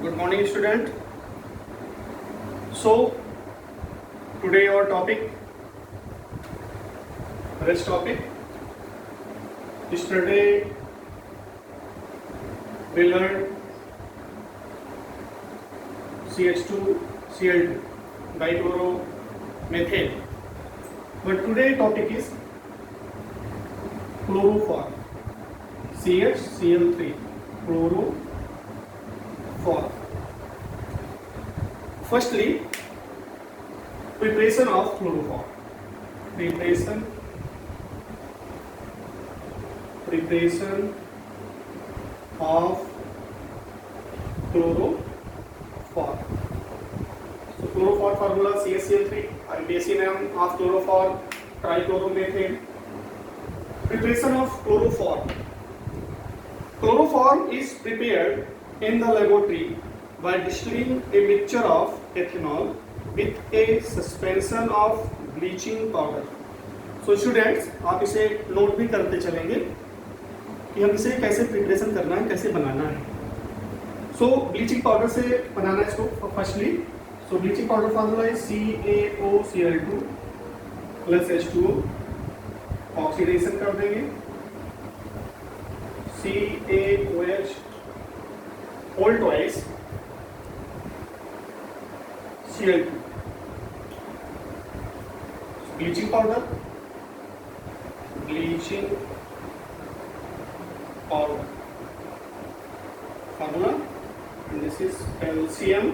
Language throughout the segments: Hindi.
Good morning, student. So, today our topic, rest topic. Yesterday we learned CH2, Cl2, dichloromethane. But today topic is chloroform, CH, Cl3, chloroform. Firstly, preparation of chloroform. Preparation of chloroform. So chloroform formula CaCl3, IUPAC name of chloroform, trichloromethane. Preparation of chloroform. Chloroform is prepared in the laboratory by distilling a mixture of ethanol with a suspension of bleaching powder. So students, आप इसे नोट भी करते चलेंगे कि हम इसे कैसे प्रिपरेशन करना है, कैसे बनाना है. So bleaching powder से बनाना है इसको firstly. So bleaching powder formula is CaOCl2 plus H2O. Oxidation कर देंगे CaOH whole twice Cl2. Bleaching powder, formula, and this is calcium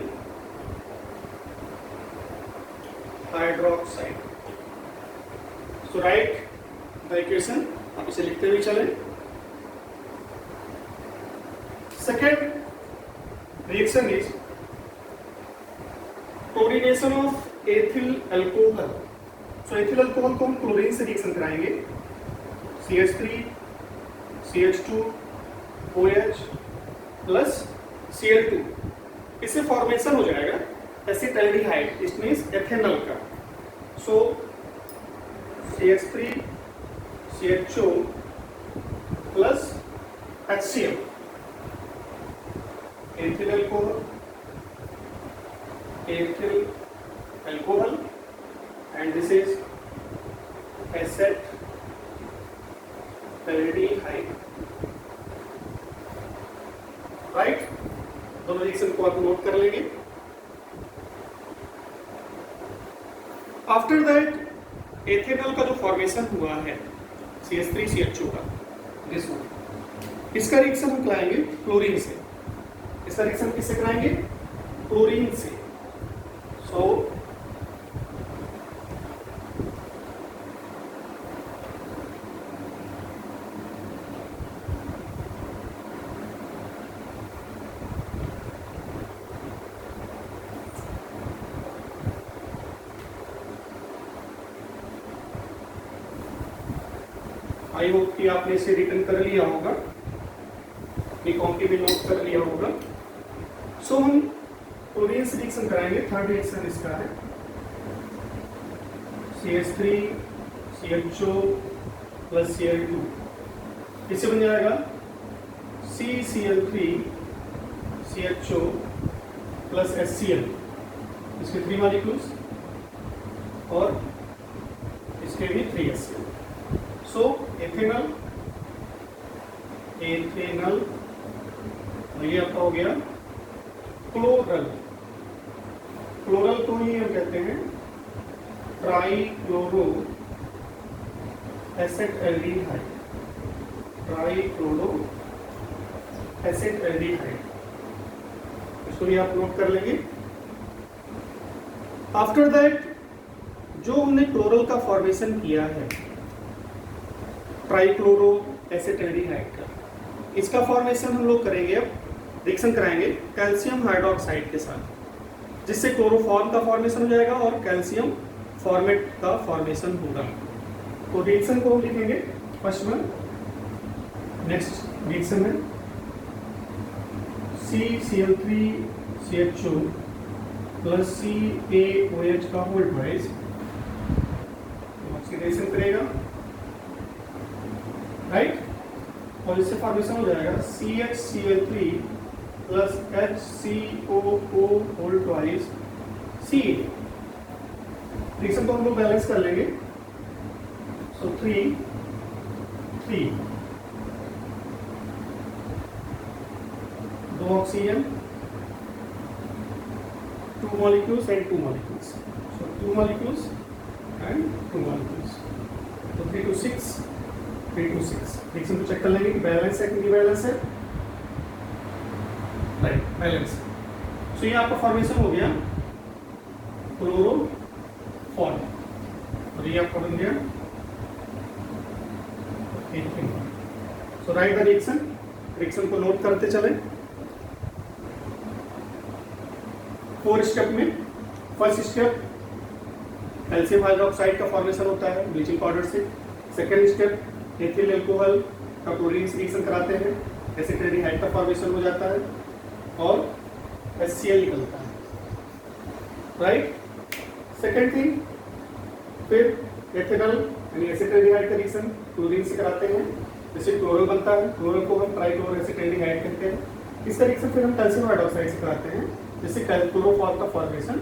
hydroxide. So write the equation. आप इसे लिखते हुए चलें. Second reaction is chlorination of ethyl alcohol. So ethyl alcohol को हम क्लोरीन से रिएक्शन कराएंगे. CH3, CH2, OH plus Cl2. इससे फॉर्मेशन हो जाएगा एसिटाल्डिहाइड, इट मींस एथेनॉल का. सो CH3, CHO plus HCl, ethyl alcohol, and this is acetaldehyde. Right, दोनों रिएक्शन को आप नोट कर लेंगे. आफ्टर दैट एथेनॉल का जो फॉर्मेशन हुआ है CH3, CHO का, दिस वन, इसका रिएक्शन हम कराएंगे क्लोरीन से. इसका रिएक्शन किससे कराएंगे? क्लोरीन से. सो आई होप कि आपने इसे रिटर्न कर लिया होगा, अपनी कॉपी में नोट कर लिया होगा. सो हम क्लोरीन से रिएक्शन कराएंगे. थर्ड रिएक्शन इसका है CH3, CHO प्लस Cl2. इससे बन जाएगा CCl3, CHO प्लस HCl. इसके 3 मॉलिक्यूल्स और इसके भी 3 HCl. सो एथेनॉल, ये आपका हो गया क्लोरल. क्लोरल को ही हम कहते हैं ट्राइक्लोरो एसिटाल्डिहाइड. इसको भी आप नोट कर लेंगे. आफ्टर दैट जो हमने क्लोरल का फॉर्मेशन किया है ट्राइक्लोरो एसिटाल्डिहाइड का, इसका फॉर्मेशन हम लोग करेंगे. अब रिएक्शन कराएंगे कैल्शियम हाइड्रोक्साइड के साथ, जिससे क्लोरोफॉर्म का फॉर्मेशन हो जाएगा और कैल्शियम फॉर्मेट का फॉर्मेशन होगा. तो रिएक्शन को हम लिखेंगे फर्स्ट वन. नेक्स्ट रिएक्शन है CCl3, CHO प्लस CaOH का होल ट्वाइस. ऑक्सीडेशन करेगा, राइट, और इससे फॉर्मेशन हो जाएगा CHCl3 plus HCOO whole twice CA। Reaction को हम लोग बैलेंस कर लेंगे। So 3 2 oxygen, 2 molecules and 2 molecules. So 2 molecules and 2 molecules. So 3 to 6, 3 to 6. Reaction को चेक कर लेंगे कि बैलेंस है कि नहीं बैलेंस है। Right, balance. सो ये आपका फॉर्मेशन हो गया क्लोरोफॉर्म, और ये आपका बन गया ethanol. So right the reaction, reaction को नोट करते चले। 4 स्टेप में फर्स्ट स्टेप कैल्शियम हाइड्रोक्साइड का फॉर्मेशन होता है ब्लीचिंग पाउडर से। सेकेंड स्टेप एथिल अल्कोहल का क्लोरीन से रिएक्शन कराते हैं, एसिटेल्डिहाइड का फॉर्मेशन हो जाता है और HCl निकलता है। राइट, सेकेंड थिंग, फिर एथिनॉल यानी एसिटेल्डिहाइड का रिएक्शन क्लोरीन से कराते हैं, जैसे क्लोरो बनता है, क्लोरो को हम ट्राइक्लोरो एसिटेल्डिहाइड कहते हैं। इसका रिएक्शन फिर हम कैल्शियम हाइड्रोक्साइड से कराते हैं, जिससे क्लोरोफॉर्म का फॉर्मेशन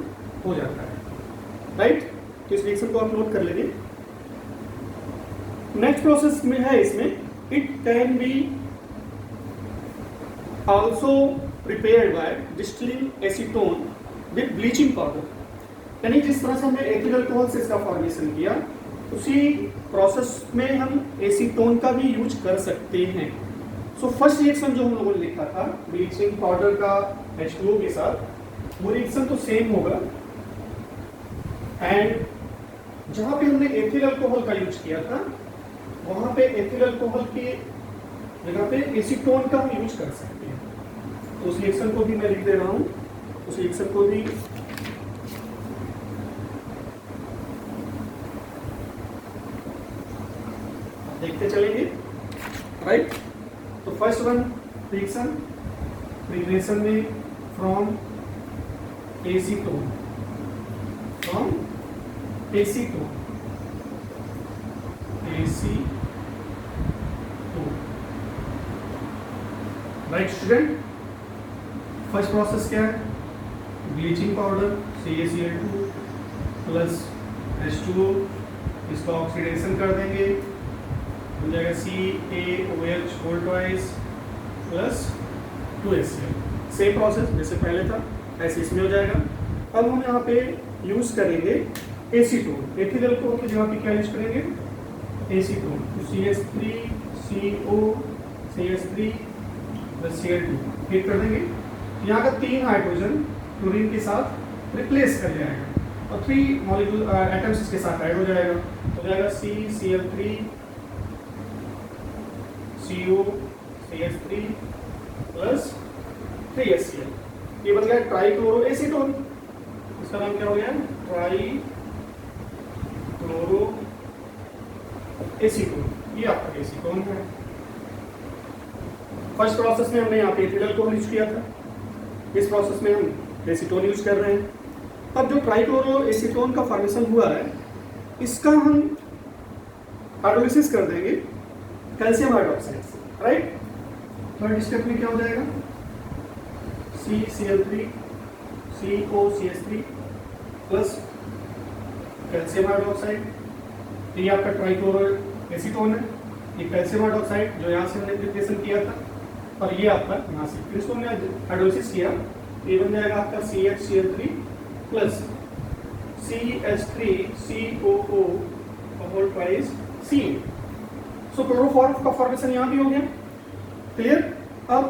हो जाता है। राइट, तो इस रिएक्शन को आप नोट कर लेंगे। नेक्स्ट प्रोसेस में है इसमें, it can be also prepared by distilling acetone with bleaching powder. यानी जिस तरह से हमने एथिल अल्कोहल से इसका फॉर्मेशन किया, उसी प्रोसेस में हम एसीटोन का भी यूज कर सकते हैं। सो फर्स्ट रिएक्शन जो हम लोगों ने लिखा था ब्लीचिंग पाउडर का H2O के साथ, वो रिएक्शन तो सेम होगा। एंड जहां पे हमने एथिल अल्कोहल का यूज किया था, वहां पे एथिल अल्कोहल की जगह पे एसीटोन का हम यूज कर सकते हैं। तो उस रिएक्शन को भी मैं लिख दे रहा हूं, उस रिएक्शन को भी देखते चलेंगे। राइट, तो फर्स्ट वन रिएक्शन प्रिपरेशन में from acetone, right student. First process क्या है, bleaching powder CaCl2 plus H2O, इसका ऑक्सीडेशन कर देंगे, हो जाएगा CaOH whole twice plus 2HCl। Same process जैसे पहले था ऐसे इसमें हो जाएगा। अब हम यहाँ पे यूज करेंगे एसीटोन। एथिल अल्कोहल की जगह पे क्या यूज करेंगे, एसीटोन। तो CH3CO CH3 plus Cl2 hit कर देंगे। यहाँ का 3 हाइड्रोजन क्लोरीन के साथ रिप्लेस कर जाएगा और 3 मॉलिक्यूल एटम्स इसके साथ ऐड हो जाएगा। हो जाएगा CCl3 CO CH3 plus 3HCl। ये बन गया ट्राइक्लोरो एसीटोन। इसका नाम क्या हो गया, ट्राइक्लोरो एसीटोन। ये आपका एसीटोन है। फर्स्ट प्रोसेस में हमने यहाँ पे एथिल अल्कोहल यूज किया था, इस प्रोसेस में हम एसीटोन यूज कर रहे हैं। अब जो ट्राइक्लोरो एसीटोन का फॉर्मेशन हुआ है, इसका हम हाइड्रोलिसिस कर देंगे कैल्शियम हाइड्रोक्साइड से। राइट, थर्ड स्टेप में क्या हो जाएगा, CCl3 COCH3 plus calcium hydroxide. ये आपका ट्राइक्लोरो एसीटोन है। ये कैल्शियम हाइड्रोक्साइड जो यहाँ से हमने प्रिपरेशन किया था, और ये आपका यहाँ से फिर इसको हमने हाइड्रोलिसिस किया, ये बन जाएगा आपका CHCl3 plus CH3COO whole twice Ca। So chloroform का फॉर्मेशन यहाँ भी हो गया। क्लियर। अब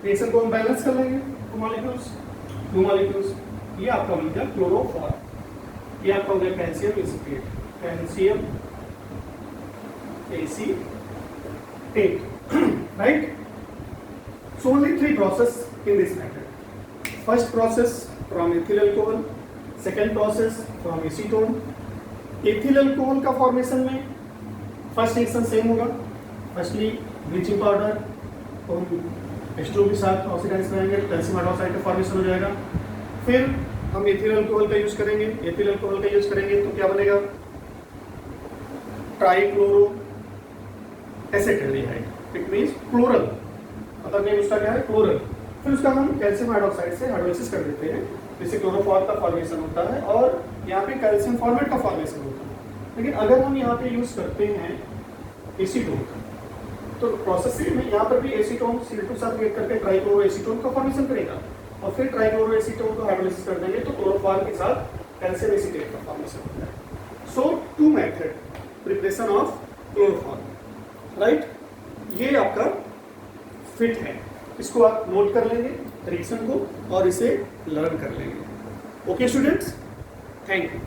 रिएक्शन को हम बैलेंस कर लेंगे, 2 मॉलिक्यूल्स। ये आपका बन गया क्लोरोफॉर्म। ये आपका हो गया calcium acetate, calcium acetate. Right, so only 3 process in this method. First process from ethyl alcohol, second process from acetone। ethyl alcohol का फॉर्मेशन में फर्स्ट रिएक्शन सेम होगा। फर्स्टली ब्लीचिंग पाउडर को हम H2O के साथ ऑक्सीडाइज करेंगे, कैल्शियम हाइड्रोक्साइड का फॉर्मेशन हो जाएगा। फिर हम एथिल अल्कोहल का यूज करेंगे, तो क्या बनेगा, trichloro acetaldehyde. It means chloral, मतलब नेम उसका क्या है, क्लोरल। फिर उसका हम कैल्शियम हाइड्रोक्साइड से हाइड्रोलिसिस कर देते हैं, जिससे क्लोरोफॉर्म का फॉर्मेशन होता है और यहाँ पे कैल्शियम फॉर्मेट का फॉर्मेशन होता है। लेकिन अगर हम यहाँ पे यूज करते हैं एसीटोन, तो प्रोसेस में यहाँ पर भी एसीटोन Cl2 साथ रिएक्ट करके ट्राइक्लोरो एसीटोन का फॉर्मेशन करेगा और फिर ट्राइक्लोरो एसीटोन को हाइड्रोलिसिस कर देंगे तो क्लोरोफॉर्म के साथ कैल्शियम एसीटेट का फॉर्मेशन होता है। So two method preparation of chloroform, right. ये आपका फिट है, इसको आप नोट कर लेंगे रिएक्शन को और इसे लर्न कर लेंगे। Okay students, thank you.